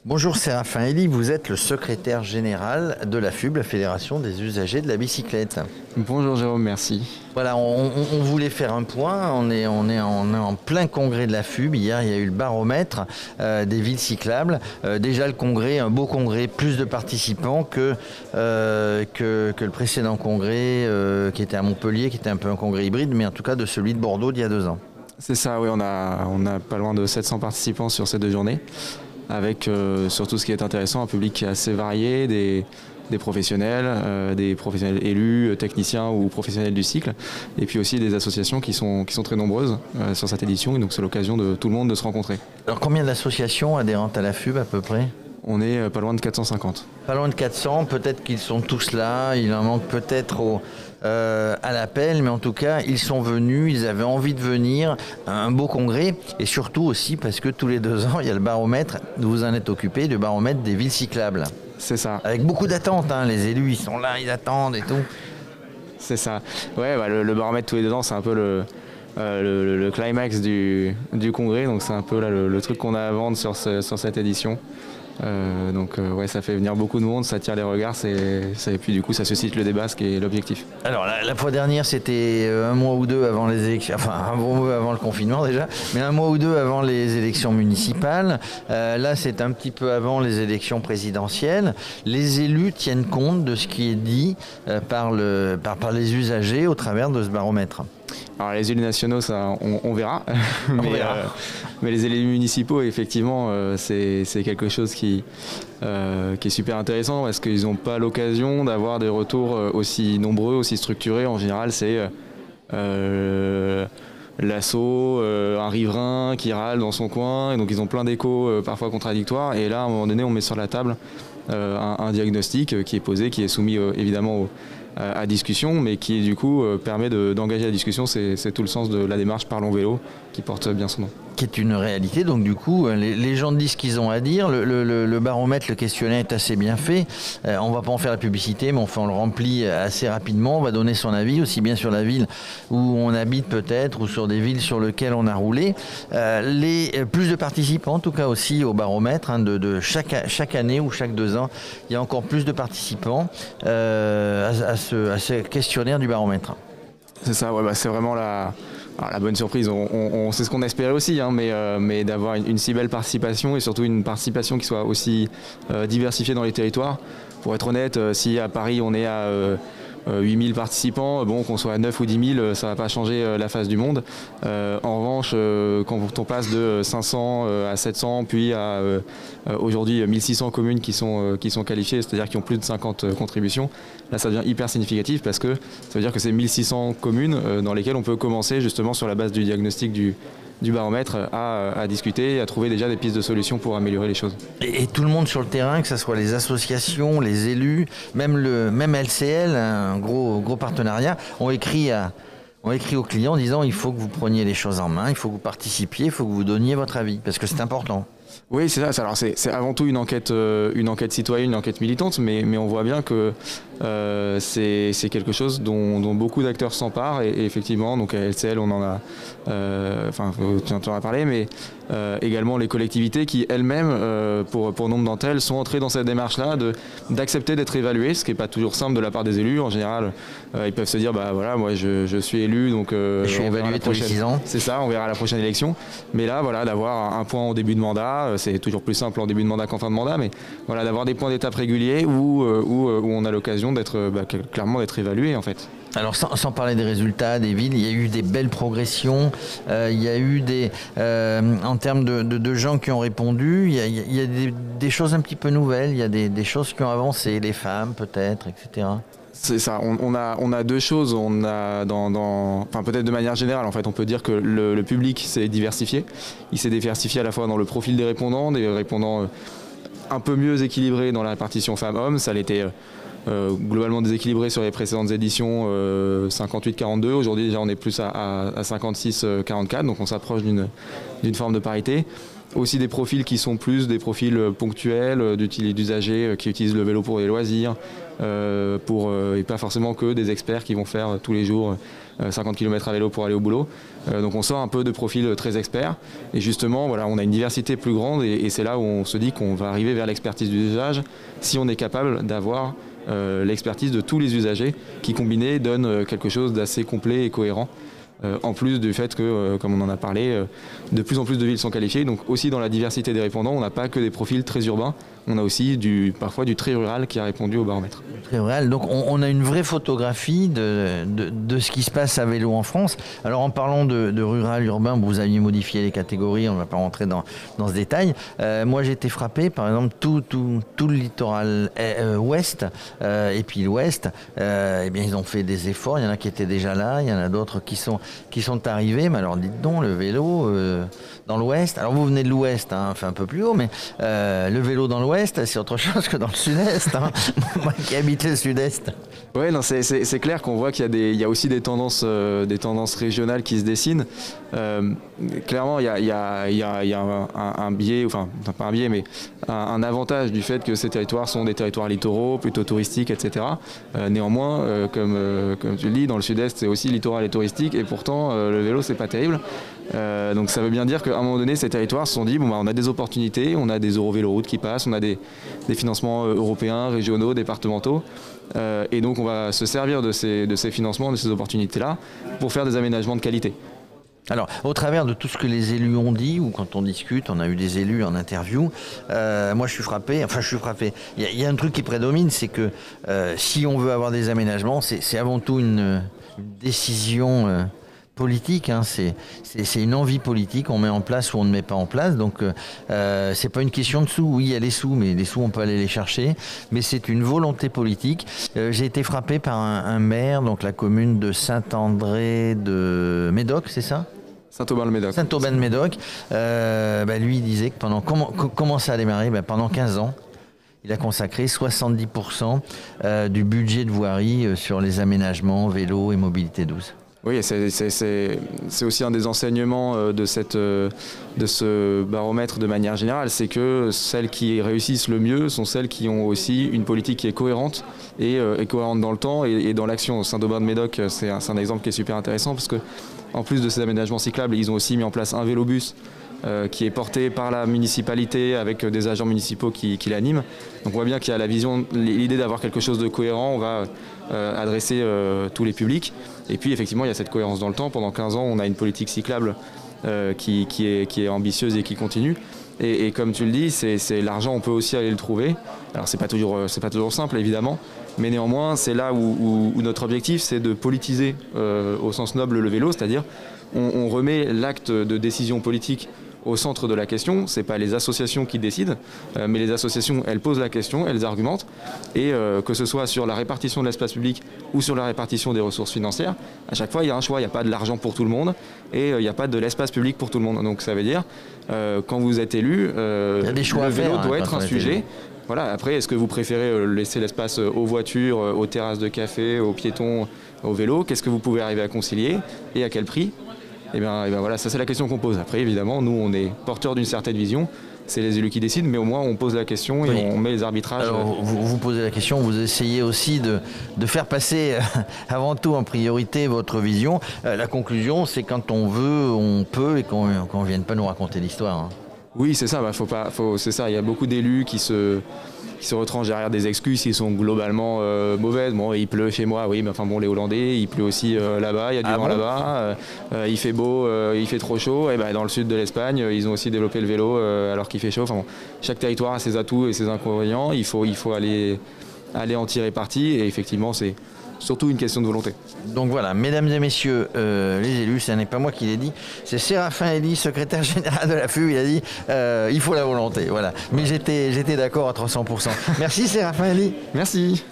Bonjour Séraphin Elie, vous êtes le secrétaire général de la FUB, la Fédération des usagers de la bicyclette. Bonjour Jérôme, merci. Voilà, on voulait faire un point, on est en plein congrès de la FUB. Hier, il y a eu le baromètre des villes cyclables. Déjà le congrès, un beau congrès, plus de participants que le précédent congrès qui était à Montpellier, qui était un peu un congrès hybride, mais en tout cas de celui de Bordeaux d'il y a 2 ans. C'est ça, oui, on a pas loin de 700 participants sur ces 2 journées, avec surtout ce qui est intéressant, un public qui est assez varié, des professionnels élus, techniciens ou professionnels du cycle, et puis aussi des associations qui sont très nombreuses sur cette édition, et donc c'est l'occasion de tout le monde de se rencontrer. Alors combien d'associations adhérentes à la FUB à peu près ? On est pas loin de 450. Pas loin de 400, peut-être qu'ils sont tous là, il en manque peut-être à l'appel, mais en tout cas, ils sont venus, ils avaient envie de venir, un beau congrès, et surtout aussi parce que tous les 2 ans, il y a le baromètre, vous en êtes occupé, le baromètre des villes cyclables. C'est ça. Avec beaucoup d'attentes, hein, les élus, ils sont là, ils attendent et tout. C'est ça. Ouais, le baromètre tous les 2 ans, c'est un peu le climax du congrès, donc c'est un peu là, le truc qu'on a à vendre sur cette édition. Ouais, ça fait venir beaucoup de monde, ça attire les regards, et puis du coup ça suscite le débat, ce qui est l'objectif. Alors la fois dernière c'était un mois ou 2 avant les élections, enfin un bon mois avant le confinement déjà, mais 1 mois ou 2 avant les élections municipales. Là c'est un petit peu avant les élections présidentielles. Les élus tiennent compte de ce qui est dit par les usagers au travers de ce baromètre. Alors les élus nationaux, ça, on verra. Mais les élus municipaux, effectivement, c'est quelque chose qui est super intéressant parce qu'ils n'ont pas l'occasion d'avoir des retours aussi nombreux, aussi structurés. En général, c'est l'assaut, un riverain qui râle dans son coin, et donc ils ont plein d'échos parfois contradictoires. Et là, à un moment donné, on met sur la table un diagnostic qui est posé, qui est soumis évidemment à discussion, mais qui du coup permet d'engager la discussion. C'est tout le sens de la démarche Parlons Vélo qui porte bien son nom. Qui est une réalité, donc du coup les gens disent ce qu'ils ont à dire, le baromètre, le questionnaire est assez bien fait, on va pas en faire la publicité, mais on le remplit assez rapidement, on va donner son avis aussi bien sur la ville où on habite peut-être, ou sur des villes sur lesquelles on a roulé. Plus de participants en tout cas aussi au baromètre, hein, de chaque année ou chaque 2 ans, il y a encore plus de participants à ce questionnaire du baromètre. C'est ça, ouais, c'est vraiment la bonne surprise. C'est ce qu'on espérait aussi, hein, mais d'avoir une si belle participation, et surtout une participation qui soit aussi diversifiée dans les territoires. Pour être honnête, si à Paris on est à 8000 participants, qu'on soit à 9 ou 10 000, ça ne va pas changer la face du monde. En revanche, quand on passe de 500 à 700, puis à aujourd'hui 1600 communes qui sont qualifiées, c'est-à-dire qui ont plus de 50 contributions, là ça devient hyper significatif, parce que ça veut dire que c'est 1600 communes dans lesquelles on peut commencer justement sur la base du diagnostic du baromètre à discuter, à trouver déjà des pistes de solutions pour améliorer les choses. Et tout le monde sur le terrain, que ce soit les associations, les élus, même LCL, un gros partenariat, ont écrit aux clients en disant il faut que vous preniez les choses en main, il faut que vous participiez, il faut que vous donniez votre avis, parce que c'est important. Oui, c'est ça. Alors c'est avant tout une enquête citoyenne, une enquête militante, mais on voit bien que c'est quelque chose dont beaucoup d'acteurs s'emparent, et effectivement, donc à LCL, on en a, tu en as parlé, mais également les collectivités qui elles-mêmes, pour nombre d'entre elles, sont entrées dans cette démarche-là d'accepter d'être évaluées, ce qui n'est pas toujours simple de la part des élus. En général, ils peuvent se dire, voilà, moi je suis élu, donc je suis évalué tous les 6 ans. C'est ça, on verra à la prochaine élection. Mais là, voilà, d'avoir un point au début de mandat, c'est toujours plus simple en début de mandat qu'en fin de mandat, mais voilà, d'avoir des points d'étape réguliers où on a l'occasion clairement d'être évalué en fait. Alors sans parler des résultats des villes, il y a eu des belles progressions, il y a eu en termes de gens qui ont répondu, il y a des choses un petit peu nouvelles, il y a des choses qui ont avancé, les femmes peut-être, etc. C'est ça, on a 2 choses, on a peut-être de manière générale, en fait, on peut dire que le public s'est diversifié. Il s'est diversifié à la fois dans le profil des répondants un peu mieux équilibrés dans la répartition femmes-hommes. Ça l'était globalement déséquilibré sur les précédentes éditions, 58-42. Aujourd'hui déjà on est plus à 56-44, donc on s'approche d'une forme de parité. Aussi des profils qui sont plus des profils ponctuels, d'usagers qui utilisent le vélo pour des loisirs, et pas forcément que des experts qui vont faire tous les jours 50 km à vélo pour aller au boulot. Donc on sort un peu de profils très experts et justement voilà, on a une diversité plus grande et c'est là où on se dit qu'on va arriver vers l'expertise d'usage si on est capable d'avoir l'expertise de tous les usagers qui combinés donnent quelque chose d'assez complet et cohérent. En plus du fait que, comme on en a parlé, de plus en plus de villes sont qualifiées. Donc aussi dans la diversité des répondants, on n'a pas que des profils très urbains, on a aussi parfois du très rural qui a répondu au baromètre. Très rural. Donc on a une vraie photographie de ce qui se passe à vélo en France. Alors en parlant de rural, urbain, vous aviez modifié les catégories, on ne va pas rentrer dans ce détail. Moi j'ai été frappé, par exemple, tout le littoral ouest et puis l'ouest, eh bien ils ont fait des efforts. Il y en a qui étaient déjà là, il y en a d'autres qui sont arrivés. Mais alors dites donc, le vélo dans l'ouest, alors vous venez de l'ouest, hein, enfin un peu plus haut, mais le vélo dans l'ouest, c'est autre chose que dans le sud-est. Hein. Moi qui habite le sud-est. Oui, c'est clair qu'on voit qu'il y a aussi des tendances régionales qui se dessinent. Clairement, il y a un biais, enfin pas un biais, mais un avantage du fait que ces territoires sont des territoires littoraux, plutôt touristiques, etc. Néanmoins, comme tu le dis, dans le sud-est, c'est aussi littoral et touristique, et pourtant le vélo, c'est pas terrible. Donc ça veut bien dire qu'à un moment donné, ces territoires se sont dit, on a des opportunités, on a des eurovéloroutes qui passent, on a des financements européens, régionaux, départementaux. Et donc on va se servir de ces financements, de ces opportunités-là, pour faire des aménagements de qualité. Alors, au travers de tout ce que les élus ont dit, ou quand on discute, on a eu des élus en interview, moi je suis frappé. Il y a un truc qui prédomine, c'est que si on veut avoir des aménagements, c'est avant tout une décision politique, hein. C'est une envie politique, on met en place ou on ne met pas en place. Donc c'est pas une question de sous. Oui, il y a les sous, mais les sous on peut aller les chercher. Mais c'est une volonté politique. J'ai été frappé par un maire, donc la commune de Saint-André de Médoc, c'est ça ? Saint-Aubin-le-Médoc. Saint-Aubin-le-Médoc. Lui, il disait que comment ça a démarré ? Pendant 15 ans, il a consacré 70% du budget de voirie sur les aménagements vélo et mobilité douce. Oui, c'est aussi un des enseignements de ce baromètre de manière générale, c'est que celles qui réussissent le mieux sont celles qui ont aussi une politique qui est cohérente et cohérente dans le temps et dans l'action. Saint-Aubin-de-Médoc, c'est un exemple qui est super intéressant parce que en plus de ces aménagements cyclables, ils ont aussi mis en place un vélobus qui est porté par la municipalité avec des agents municipaux qui l'animent. Donc on voit bien qu'il y a la vision, l'idée d'avoir quelque chose de cohérent, on va adresser tous les publics. Et puis effectivement il y a cette cohérence dans le temps. Pendant 15 ans on a une politique cyclable qui est ambitieuse et qui continue. Et comme tu le dis, c'est l'argent, on peut aussi aller le trouver. Alors c'est pas toujours simple évidemment, mais néanmoins c'est là où notre objectif c'est de politiser au sens noble le vélo, c'est-à-dire on remet l'acte de décision politique au centre de la question. C'est pas les associations qui décident, mais les associations, elles posent la question, elles argumentent, et que ce soit sur la répartition de l'espace public ou sur la répartition des ressources financières, à chaque fois il y a un choix, il n'y a pas de l'argent pour tout le monde et il n'y a pas de l'espace public pour tout le monde. Donc ça veut dire, quand vous êtes élu, le vélo doit être un sujet. Voilà, après, est-ce que vous préférez laisser l'espace aux voitures, aux terrasses de café, aux piétons, aux vélos? Qu'est-ce que vous pouvez arriver à concilier et à quel prix? Et bien voilà, ça c'est la question qu'on pose. Après, évidemment, nous, on est porteurs d'une certaine vision. C'est les élus qui décident, mais au moins on pose la question et on met les arbitrages. Alors, vous posez la question, vous essayez aussi de faire passer avant tout en priorité votre vision. La conclusion, c'est quand on veut, on peut et qu'on ne vienne pas nous raconter l'histoire. Hein. Oui, c'est ça. C'est ça. Il y a beaucoup d'élus qui se retranchent derrière des excuses qui sont globalement mauvaises. Bon, il pleut chez moi, oui, mais enfin bon, les Hollandais, il pleut aussi là-bas, il y a du vent là-bas, il fait beau, il fait trop chaud. Et dans le sud de l'Espagne, ils ont aussi développé le vélo alors qu'il fait chaud. Enfin bon, chaque territoire a ses atouts et ses inconvénients. Il faut aller en tirer parti et effectivement, c'est surtout une question de volonté. Donc voilà, mesdames et messieurs, les élus, ce n'est pas moi qui l'ai dit, c'est Séraphin Elie, secrétaire général de la FU, il a dit il faut la volonté, voilà. Mais j'étais d'accord à 300%. Merci Séraphin Elie. Merci.